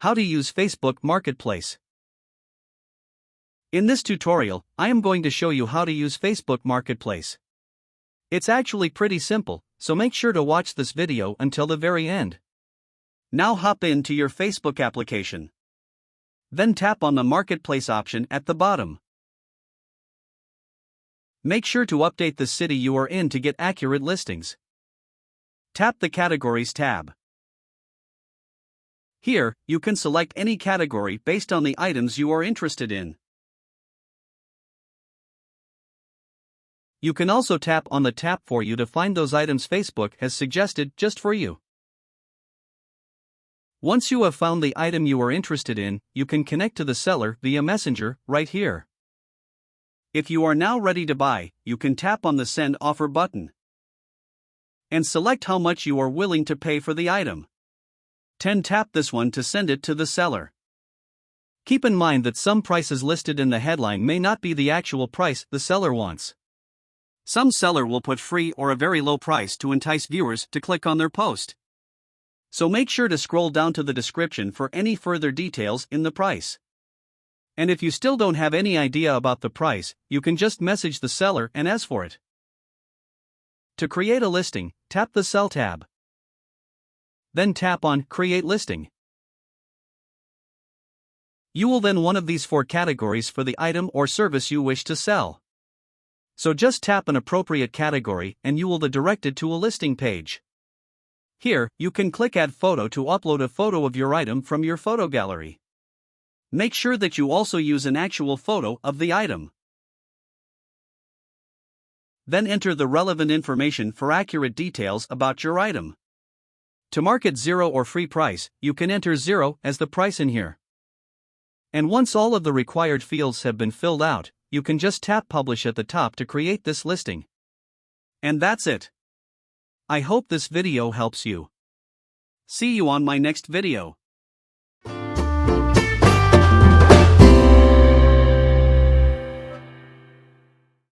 How to use Facebook Marketplace. In this tutorial, I am going to show you how to use Facebook Marketplace. It's actually pretty simple, so make sure to watch this video until the very end. Now hop into your Facebook application. Then tap on the Marketplace option at the bottom. Make sure to update the city you are in to get accurate listings. Tap the Categories tab. Here, you can select any category based on the items you are interested in. You can also tap on the tab for you to find those items Facebook has suggested just for you. Once you have found the item you are interested in, you can connect to the seller via Messenger right here. If you are now ready to buy, you can tap on the Send Offer button and select how much you are willing to pay for the item. Tap this one to send it to the seller. Keep in mind that some prices listed in the headline may not be the actual price the seller wants. Some seller will put free or a very low price to entice viewers to click on their post. So make sure to scroll down to the description for any further details in the price. And if you still don't have any idea about the price, you can just message the seller and ask for it. To create a listing, tap the Sell tab. Then tap on Create Listing. You will then one of these 4 categories for the item or service you wish to sell. So just tap an appropriate category and you will be directed to a listing page. Here, you can click Add Photo to upload a photo of your item from your photo gallery. Make sure that you also use an actual photo of the item. Then enter the relevant information for accurate details about your item. To mark it 0 or free price, you can enter 0 as the price in here. And once all of the required fields have been filled out, you can just tap Publish at the top to create this listing. And that's it. I hope this video helps you. See you on my next video.